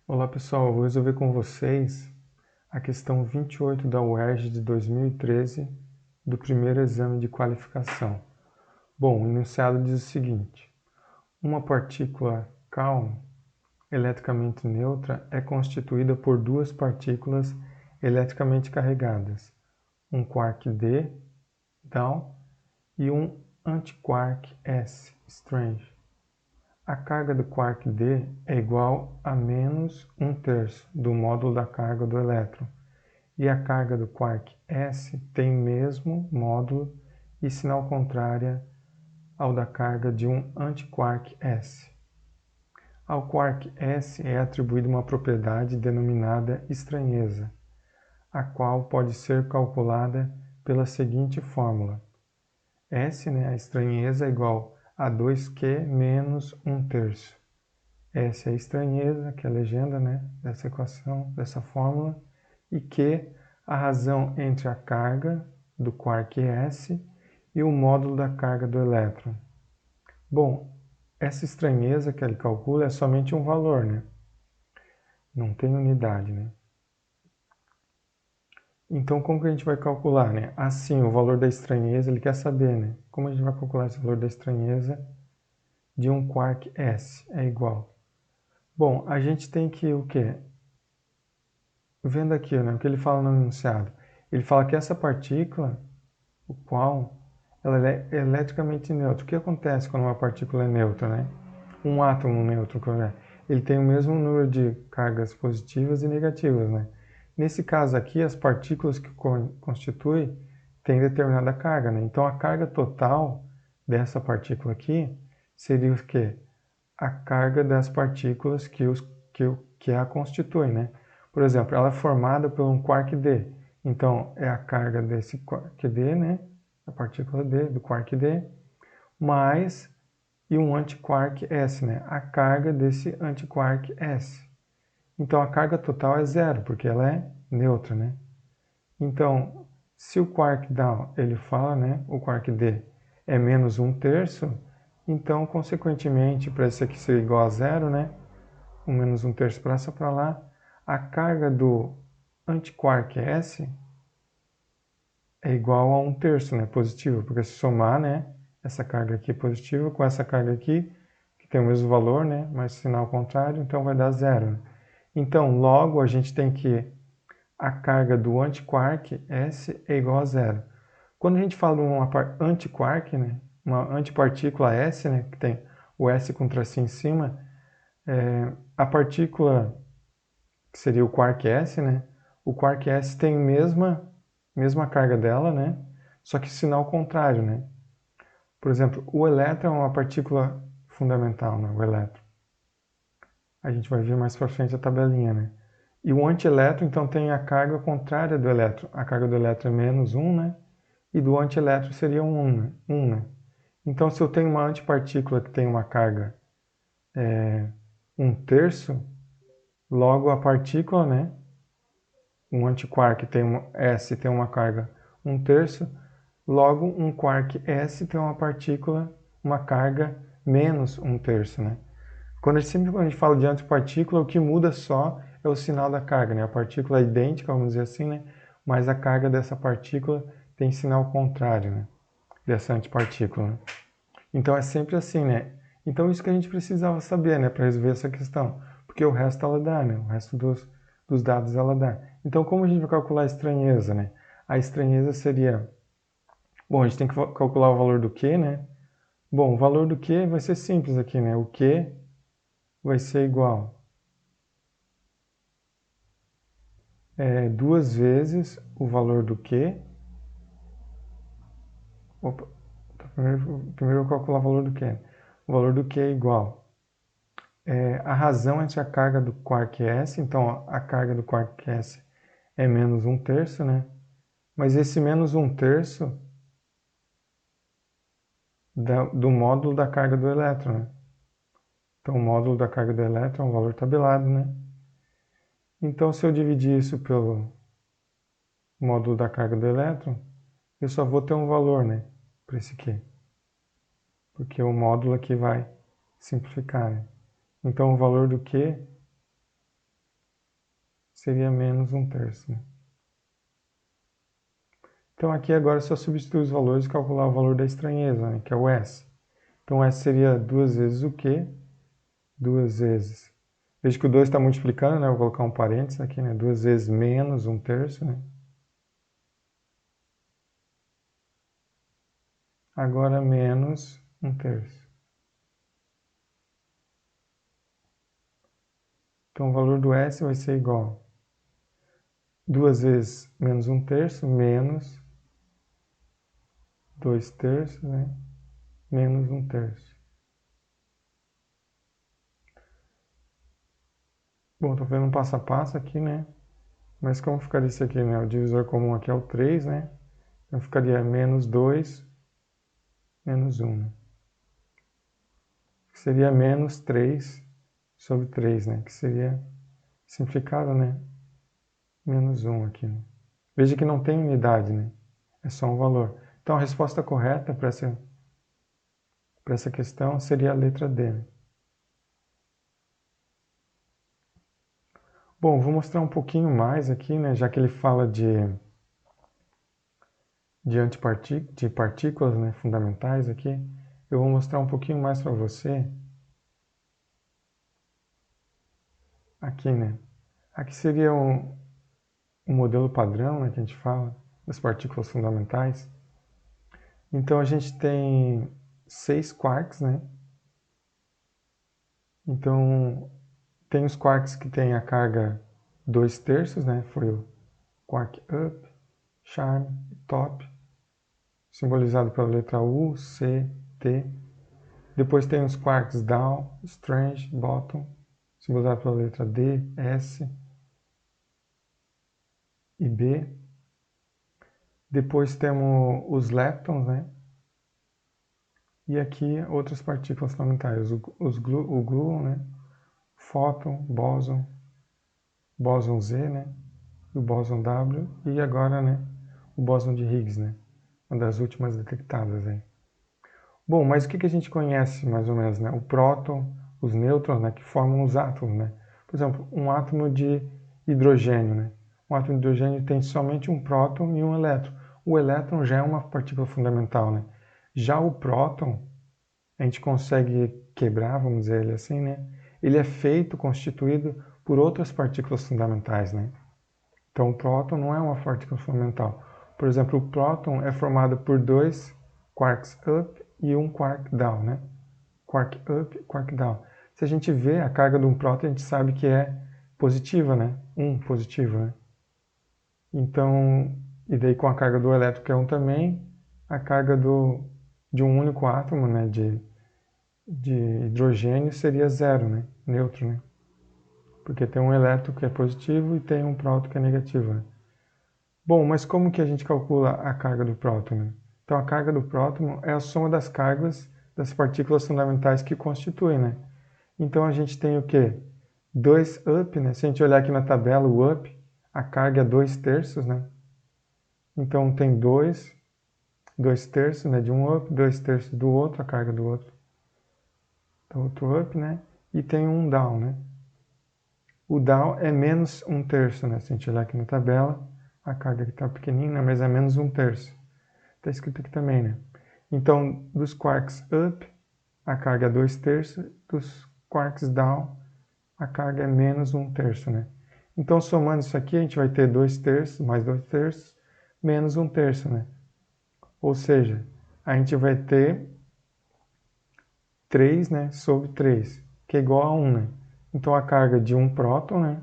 Olá pessoal, vou resolver com vocês a questão 28 da UERJ de 2013 do primeiro exame de qualificação. Bom, o enunciado diz o seguinte: uma partícula Coulomb eletricamente neutra é constituída por duas partículas eletricamente carregadas, um quark D, down, e um antiquark S, strange. A carga do quark D é igual a menos 1/3 do módulo da carga do elétron, e a carga do quark S tem mesmo módulo e sinal contrária ao da carga de um antiquark S. Ao quark S é atribuída uma propriedade denominada estranheza, a qual pode ser calculada pela seguinte fórmula: S, a estranheza, é igual a 2Q menos 1/3. Essa é a estranheza, que é a legenda dessa equação, dessa fórmula, e Q, a razão entre a carga do quark S e o módulo da carga do elétron. Bom, essa estranheza que ele calcula é somente um valor, não tem unidade. Então, como que a gente vai calcular? Assim, o valor da estranheza, ele quer saber, como a gente vai calcular esse valor da estranheza de um quark S? É igual. Bom, a gente tem que o quê? Vendo aqui, o que ele fala no enunciado. Ele fala que essa partícula, o qual, ela é eletricamente neutra. O que acontece quando uma partícula é neutra, Um átomo neutro, ele tem o mesmo número de cargas positivas e negativas, Nesse caso aqui, as partículas que constituem têm determinada carga, Então, a carga total dessa partícula aqui seria o quê? A carga das partículas que a constituem, Por exemplo, ela é formada por um quark D. Então, é a carga desse quark D, a partícula D, do quark D, mais e um antiquark S, a carga desse antiquark S. Então, a carga total é zero, porque ela é neutra, Então, se o quark down, ele fala, o quark D é menos 1/3, então, consequentemente, para esse aqui ser igual a zero, o menos 1/3 passa para lá, a carga do antiquark S é igual a 1/3, positivo, porque se somar, essa carga aqui positiva com essa carga aqui, que tem o mesmo valor, mas sinal contrário, então vai dar zero. Então, logo, a gente tem que a carga do antiquark S é igual a zero. Quando a gente fala de uma antiquark, uma antipartícula S, que tem o S com tracinho em cima, a partícula que seria o quark S, o quark S tem a mesma carga dela, só que sinal contrário, Por exemplo, o elétron é uma partícula fundamental, o elétron. A gente vai ver mais para frente a tabelinha, E o antielétron, então, tem a carga contrária do elétron. A carga do elétron é menos 1, E do antielétron seria 1, Então, se eu tenho uma antipartícula que tem uma carga 1/3, logo a partícula, um antiquark S tem uma carga 1/3, logo um quark S tem uma partícula, uma carga menos 1/3, Quando a gente fala de antipartícula, o que muda só é o sinal da carga, A partícula é idêntica, vamos dizer assim, mas a carga dessa partícula tem sinal contrário, Dessa antipartícula. Então é sempre assim, Então isso que a gente precisava saber, para resolver essa questão, porque o resto ela dá, O resto dos dados ela dá. Então como a gente vai calcular a estranheza, A estranheza seria, bom, a gente tem que calcular o valor do Q, Bom, o valor do Q vai ser simples aqui, O Q vai ser igual 2 vezes o valor do Q. Opa, primeiro eu vou calcular o valor do Q. O valor do Q é igual a razão entre a carga do quark S, então a carga do quark S é menos 1/3, Mas esse menos 1/3 do módulo da carga do elétron, Então o módulo da carga do elétron é um valor tabelado, Então se eu dividir isso pelo módulo da carga do elétron, eu só vou ter um valor, para esse aqui. Porque o módulo aqui vai simplificar, Então o valor do Q seria menos 1/3, né? Então aqui agora é só substituir os valores e calcular o valor da estranheza, né, que é o S. Então S seria 2 vezes o quê? 2 vezes... Veja que o 2 está multiplicando, né? Vou colocar um parênteses aqui, né? 2 vezes menos 1/3, né? Agora menos 1/3. Então o valor do S vai ser igual a 2 vezes menos 1/3 menos 2/3, né? Menos 1/3. Bom, estou fazendo um passo a passo aqui, né? Mas como ficaria isso aqui, né? O divisor comum aqui é o 3, né? Então ficaria menos 2, menos 1, né? Que seria menos 3 sobre 3, né? Que seria simplificado, né? Menos 1 aqui, né? Veja que não tem unidade, né? É só um valor. Então a resposta correta para essa questão seria a letra D, né? Bom, vou mostrar um pouquinho mais aqui, né? Já que ele fala de partículas, né, fundamentais aqui, eu vou mostrar um pouquinho mais para você aqui, né? Aqui seria um modelo padrão, né, que a gente fala das partículas fundamentais. Então a gente tem 6 quarks, né? Então tem os quarks que tem a carga 2/3, né? Foi o quark up, charm, top, simbolizado pela letra U, C, T. Depois tem os quarks down, strange, bottom, simbolizado pela letra D, S e B. Depois temos os leptons, né? E aqui outras partículas fundamentais, o gluon, né? Fóton, bóson Z, né? E o bóson W e agora, né? O bóson de Higgs, né? Uma das últimas detectadas aí. Bom, mas o que a gente conhece mais ou menos, né? O próton, os nêutrons, né? Que formam os átomos, né? Por exemplo, um átomo de hidrogênio, né? Um átomo de hidrogênio tem somente um próton e um elétron. O elétron já é uma partícula fundamental, né? Já o próton, a gente consegue quebrar, vamos dizer ele assim, né? Ele é constituído por outras partículas fundamentais, né? Então o próton não é uma partícula fundamental. Por exemplo, o próton é formado por 2 quarks up e um quark down, né? Quark up, quark down. Se a gente vê a carga de um próton, a gente sabe que é positiva, né? 1 positivo, né? Então, e daí com a carga do elétron, que é 1 também, a carga de um único átomo, né, de hidrogênio seria 0, né, neutro, né, porque tem um elétron que é positivo e tem um próton que é negativo, né. Bom, mas como que a gente calcula a carga do próton, né? Então a carga do próton é a soma das cargas das partículas fundamentais que constituem, né. Então a gente tem o quê? 2 up, né, se a gente olhar aqui na tabela, o up, a carga é 2/3, né. Então tem 2/3, né, de um up, 2/3 do outro, a carga do outro. Então outro up, né, e tem um down, né. O down é menos 1/3, né, se a gente olhar aqui na tabela, a carga aqui está pequenininha, mas é menos 1/3. Está escrito aqui também, né. Então dos quarks up, a carga é 2/3, dos quarks down, a carga é menos 1/3, né. Então somando isso aqui, a gente vai ter 2/3 mais 2/3, menos 1/3, né. Ou seja, a gente vai ter 3, né, sobre 3, que é igual a 1, né? Então a carga de um próton, né,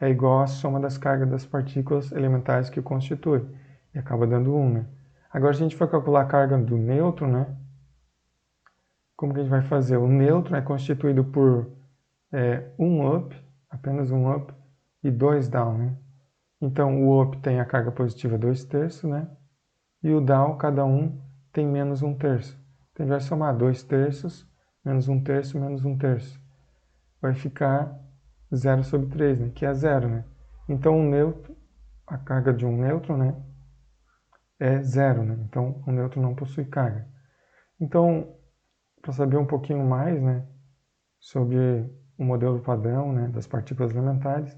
é igual à soma das cargas das partículas elementares que o constituem, e acaba dando 1, né? Agora, se a gente for calcular a carga do nêutron, né, como que a gente vai fazer? O nêutron é constituído por um up, apenas um up, e 2 down, né? Então o up tem a carga positiva 2/3, né? E o down, cada um, tem menos 1/3. Então a gente vai somar 2/3, menos 1/3, menos 1/3. Vai ficar 0 sobre 3, né? Que é 0, né? Então o nêutron, a carga de um nêutron, né, é 0, né? Então o nêutron não possui carga. Então, para saber um pouquinho mais, né, sobre o modelo padrão, né, das partículas elementares,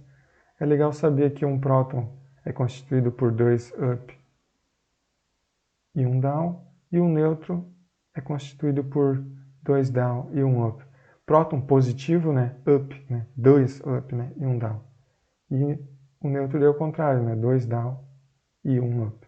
É legal saber que um próton é constituído por 2 up e 1 down, e um nêutron é constituído por 2 down e 1 up. Próton positivo, né, up, né, 2 up, né, e 1 down. E o nêutron é o contrário, né, 2 down e 1 up.